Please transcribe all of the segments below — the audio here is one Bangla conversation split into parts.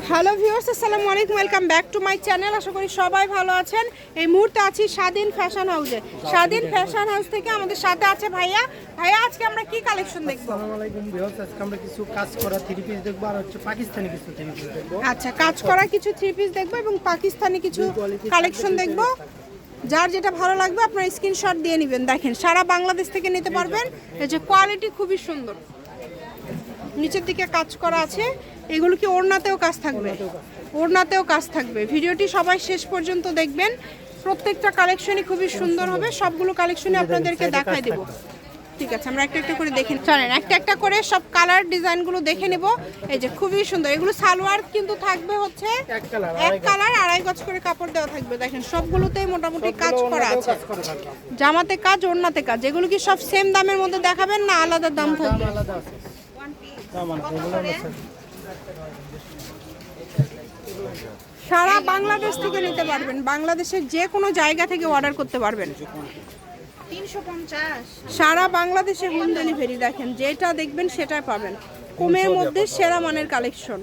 হ্যালো ভিউয়ার্স, আসসালামু আলাইকুম, welcome back to my channel. আশা করি সবাই ভালো আছেন। এই মুহূর্তে আছি স্বাধীন ফ্যাশন হাউসে। স্বাধীন ফ্যাশন হাউস থেকে আমাদের সাথে আছে ভাইয়া। ভাইয়া, আজকে আমরা কি কালেকশন দেখব? আসসালামু আলাইকুম ভিউয়ার্স, আজকে আমরা কিছু কাজ করা থ্রি পিস দেখব আর হচ্ছে পাকিস্তানি কিছু থ্রি পিস দেখব। আচ্ছা, কাজ করা কিছু থ্রি পিস দেখব এবং পাকিস্তানি কিছু কালেকশন দেখব। যার যেটা ভালো লাগবে আপনারা স্ক্রিনশট দিয়ে নেবেন। দেখেন, সারা বাংলাদেশ থেকে নিতে পারবেন। এই যে কোয়ালিটি খুবই সুন্দর, নিচের দিকে কাজ করা আছে। এগুলো কি ওড়নাতেও কাজ থাকবে? ওড়নাতেও কাজ থাকবে। ভিডিওটি সবাই শেষ পর্যন্ত দেখবেন। প্রত্যেকটা কালেকশনই খুবই সুন্দর হবে। সবগুলো কালেকশনই আপনাদেরকে দেখাই দেব। ঠিক আছে, আমরা একটা একটা করে দেখে চলেন, একটা একটা করে সব কালার ডিজাইনগুলো দেখে নেব। এই যে খুবই সুন্দর, এগুলো সালোয়ার কিন্তু থাকবে হচ্ছে এক কালার, আড়াই গজ করে কাপড় দেওয়া থাকবে। দেখেন, সবগুলোতেই মোটামুটি কাজ করা আছে। জামাতে কাজ, ওড়নাতে কাজ। এগুলো কি সব সেম দামের মধ্যে দেখাবেন না আলাদা দাম থাকবে? সারা বাংলাদেশ থেকে নিতে পারবেন। বাংলাদেশের যে কোনো জায়গা থেকে অর্ডার করতে পারবেন। 350 সারা বাংলাদেশে হোম ডেলিভারি। দেখেন, যেটা দেখবেন সেটাই পাবেন। কমের মধ্যে সেরা মানের কালেকশন,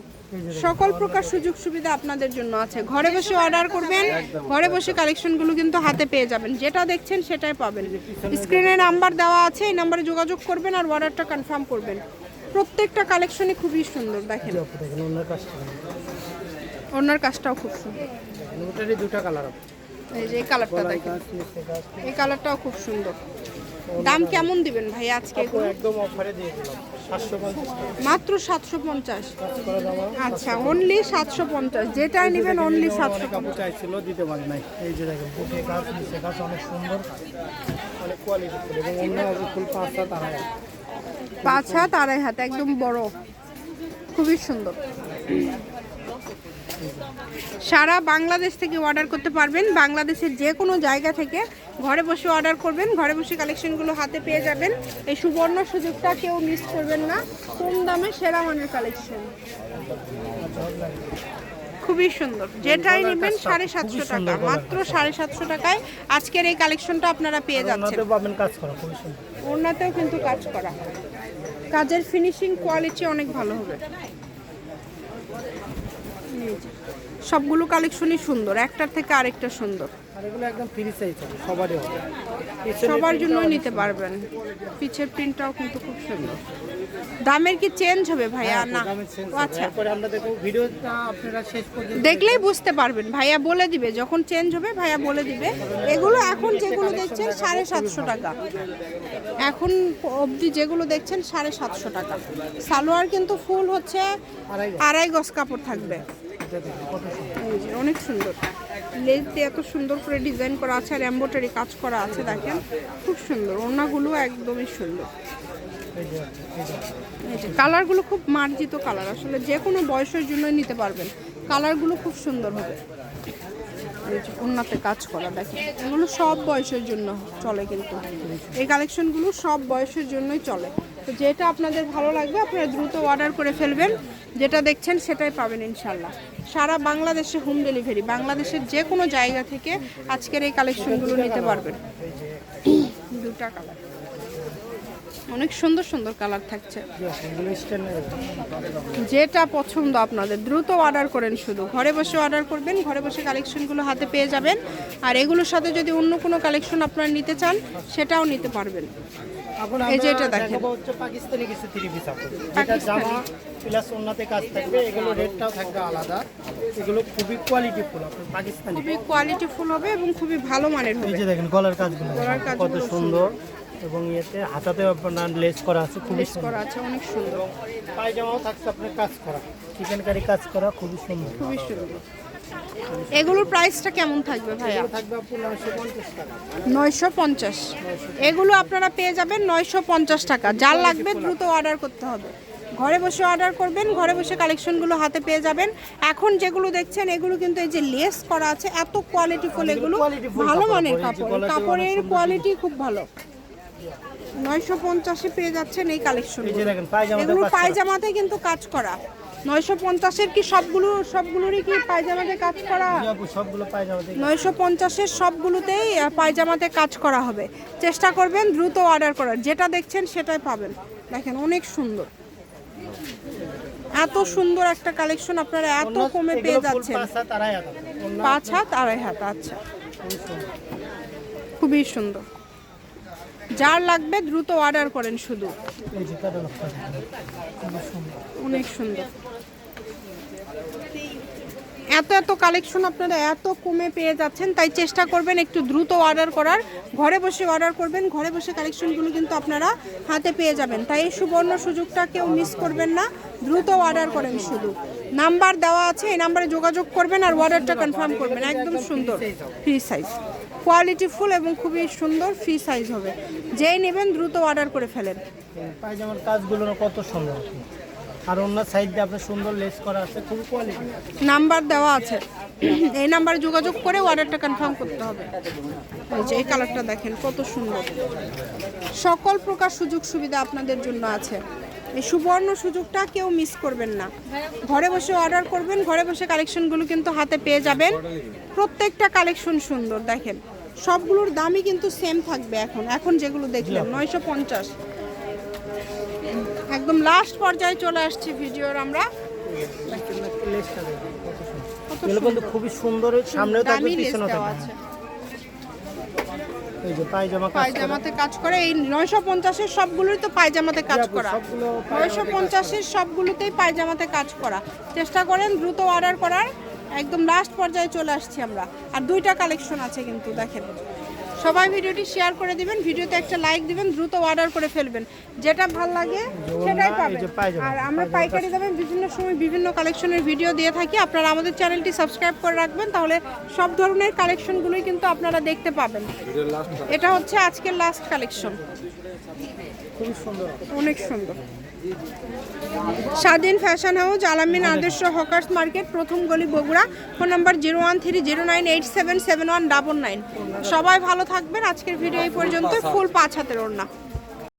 সকল প্রকার সুযোগ সুবিধা আপনাদের জন্য আছে। ঘরে বসে অর্ডার করবেন, ঘরে বসে কালেকশনগুলো কিন্তু হাতে পেয়ে যাবেন। যেটা দেখছেন সেটাই পাবেন। স্ক্রিনে নাম্বার দেওয়া আছে, এই নাম্বারে যোগাযোগ করবেন আর অর্ডারটা কনফার্ম করবেন। প্রত্যেকটা কালেকশনই খুবই সুন্দর। দেখেন, ওনার কাজটাও খুব সুন্দর। ওটারই দুটো কালার আছে। এই যে এই কালারটা দেখেন, এই কালারটাও খুব সুন্দর। দাম কেমন দিবেন ভাই আজকে? একদম অফারে দিয়ে দিলাম 750 মাত্র 750। আচ্ছা, অনলি 750। যেটাই নেবেন অনলি 750 কাপড় চাইছিল, দিতে পারি নাই। এই যে দেখেন, বুকে কাজ, নিচে কাজ অনেক সুন্দর, অনেক কোয়ালিটি এবং অন্য ফুল 5 হাত আড়াই হাত। 5 হাত আড়াই হাত, একদম বড়, খুবই সুন্দর। সারা বাংলাদেশ থেকে অর্ডার করতে পারবেন। বাংলাদেশের যে কোনো জায়গা থেকে ঘরে বসে অর্ডার করবেন, ঘরে বসে কালেকশনগুলো হাতে পেয়ে যাবেন। এই সুবর্ণ সুযোগটা কেউ মিস করবেন না। কম দামে সেরা মানের কালেকশন, খুবই সুন্দর। যেটাই নেবেন 750 টাকা, মাত্র 750 টাকায় আজকের এই কালেকশনটা আপনারা পেয়ে যাচ্ছেন। ওড়নাতেও কিন্তু কাজ করা, কাজের ফিনিশিং কোয়ালিটি অনেক ভালো হবে। সবগুলো কালেকশনই সুন্দর, একটার থেকে আরেকটা সুন্দর। আর এগুলো একদম ফ্রি সাইজ হবে, সবারই হবে, সবার জন্যই নিতে পারবেন। পিছের প্রিন্টটাও কিন্তু খুব সুন্দর। দামের কি চেঞ্জ হবে ভাইয়া? না, আচ্ছা, তারপরে আমরা দেখো ভিডিওটা আপনারা শেষ পর্যন্ত দেখলেই বুঝতে পারবেন। ভাইয়া বলে দিবে যখন চেঞ্জ হবে, ভাইয়া বলে দিবে। এগুলো এখন যেগুলো দেখছেন 750 টাকা, এখন অবধি যেগুলো দেখছেন 750 টাকা। সালোয়ার কিন্তু ফুল হচ্ছে আড়াই গজ কাপড় থাকবে। অনেক সুন্দর, লেস দিয়ে এত সুন্দর করে ডিজাইন করা আছে আর এমব্রয়ডারি কাজ করা আছে। দেখেন, খুব সুন্দর। ওড়নাগুলো একদমই সুন্দর। এই যে কালারগুলো খুব মার্জিত কালার, আসলে যে কোনো বয়সের জন্যই নিতে পারবেন। কালারগুলো খুব সুন্দর হবে। এই যে ওড়নাতে কাজ করা, দেখেন, এগুলো সব বয়সের জন্য চলে। কিন্তু এই কালেকশনগুলো সব বয়সের জন্যই চলে। তো যেটা আপনাদের ভালো লাগবে আপনারা দ্রুত অর্ডার করে ফেলবেন। যেটা দেখছেন সেটাই পাবেন ইনশাল্লাহ। সারা বাংলাদেশে হোম ডেলিভারি। বাংলাদেশের যে কোনো জায়গা থেকে আজকের এই কালেকশনগুলো নিতে পারবেন। দুটা কালার, অনেক সুন্দর সুন্দর কালার থাকছে। যেটা পছন্দ আপনাদের দ্রুত অর্ডার করেন। শুধু ঘরে বসে অর্ডার করবেন, ঘরে বসে কালেকশনগুলো হাতে পেয়ে যাবেন। আর এগুলোর সাথে যদি অন্য কোনো কালেকশন আপনারা নিতে চান সেটাও নিতে পারবেন। এই যে এটা দেখেন, পাকিস্তানি কিছু থ্রি পিস আছে, যেটা জামা প্লাস ওড়নাতে কাজ থাকবে। এগুলো রেটটাও থাকবে আলাদা। এগুলো খুবই কোয়ালিটিফুল, পাকিস্তানি খুবই কোয়ালিটিফুল হবে এবং খুবই ভালো মানের হবে। এই যে দেখেন গলার কাজগুলো কত সুন্দর, এবং এতে হাতাতে আপনার লেস করা আছে, খুবই করা আছে, অনেক সুন্দর। পায়জামাও থাকছে আপনার কাজ করা, চিকেনকারি কাজ করা, খুবই সুন্দর, খুবই সুন্দর। এগুলোর প্রাইসটা কেমন থাকবে ভাইয়া? থাকবে আপনার 950 টাকা। 950। এগুলো আপনারা পেয়ে যাবেন 950 টাকা। যার লাগবে দ্রুত অর্ডার করতে হবে। ঘরে বসে অর্ডার করবেন, ঘরে বসে কালেকশনগুলো হাতে পেয়ে যাবেন। এখন যেগুলো দেখছেন এগুলো কিন্তু এই যে লেস করা আছে, এত কোয়ালিটিফুল, এগুলো ভালো মানের কাপড়, কাপড়ের কোয়ালিটি খুব ভালো। 950-এ পেয়ে যাচ্ছেন এই কালেকশন। এগুলো পায়জামাতে কিন্তু কাজ করা। 950-এর কি সবগুলোরই কি পায়জামাতে কাজ করা? 950-এর সবগুলোতেই পায়জামাতে কাজ করা হবে। চেষ্টা করবেন দ্রুত অর্ডার করার। যেটা দেখছেন সেটাই পাবেন। দেখেন, অনেক সুন্দর। এত সুন্দর একটা কালেকশন আপনারা এত কমে পেয়ে যাচ্ছেন। 5 হাত 2.5 হাত। আচ্ছা, খুবই সুন্দর। যার লাগবে দ্রুত অর্ডার করেন শুধু। অনেক সুন্দর। এত কালেকশন আপনারা এত কমে পেয়ে যাচ্ছেন, তাই চেষ্টা করবেন একটু দ্রুত অর্ডার করার। ঘরে বসে অর্ডার করবেন, ঘরে বসে কালেকশনগুলো কিন্তু আপনারা হাতে পেয়ে যাবেন। তাই এই সুবর্ণ সুযোগটা কেউ মিস করবেন না, দ্রুত অর্ডার করেন শুধু। নাম্বার দেওয়া আছে, এই নাম্বারে যোগাযোগ করবেন আর অর্ডারটা কনফার্ম করবেন। একদম সুন্দর ফ্রি সাইজ, কোয়ালিটি ফুল এবং খুবই সুন্দর ফ্রি সাইজ হবে। যেই নেবেন দ্রুত অর্ডার করে ফেলেন। পায়জামার কাজগুলো কত সুন্দর, আর অন্য সাইড দিয়ে আপনার সুন্দর লেস করা আছে, খুব কোয়ালিটি। নাম্বার দেওয়া আছে, এই নাম্বারে যোগাযোগ করে অর্ডারটা কনফার্ম করতে হবে। এই যে এই কালারটা দেখেন কত সুন্দর। সকল প্রকার সুযোগ সুবিধা আপনাদের জন্য আছে। এই সুবর্ণ সুযোগটা কেউ মিস করবেন না। ঘরে বসে অর্ডার করবেন, ঘরে বসে কালেকশনগুলো কিন্তু হাতে পেয়ে যাবেন। প্রত্যেকটা কালেকশন সুন্দর দেখেন। সবগুলোর দামই কিন্তু সেম থাকবে। এখন যেগুলো দেখলেন 950। একদম লাস্ট পর্যায়ে চলে আসছি ভিডিওর আমরা। খুবই সুন্দর, সামনেও থাকবে পিছনেও থাকবে। এই যে পায়জামাতে কাজ করে, এই 950-এর সবগুলোই তো পায়জামাতে কাজ করা। 950-এর সবগুলোতেই পায়জামাতে কাজ করা। চেষ্টা করেন দ্রুত অর্ডার করার। একদম লাস্ট পর্যায়ে চলে আসছি আমরা। আর 2টা কালেকশন আছে কিন্তু দেখেন। সবাই ভিডিওটি শেয়ার করে দিবেন, ভিডিওতে একটা লাইক দিবেন, দ্রুত অর্ডার করে ফেলবেন। যেটা ভালো লাগে সেটাই পাবেন। আর আমরা পাইকারি দামে বিভিন্ন সময় বিভিন্ন কালেকশনের ভিডিও দিয়ে থাকি। আপনারা আমাদের চ্যানেলটি সাবস্ক্রাইব করে রাখবেন, তাহলে সব ধরনের কালেকশনগুলোই কিন্তু আপনারা দেখতে পাবেন। এটা হচ্ছে আজকের লাস্ট কালেকশন, খুব সুন্দর, অনেক সুন্দর। স্বাধীন ফ্যাশন হাউস, আলামিন আদর্শ হকার্স মার্কেট, প্রথম গলি, বগুড়া। Phone number 01309877199। সবাই ভালো থাকবেন। আজকের ভিডিও এই পর্যন্ত। ফুল 5 হাতের ওড়না।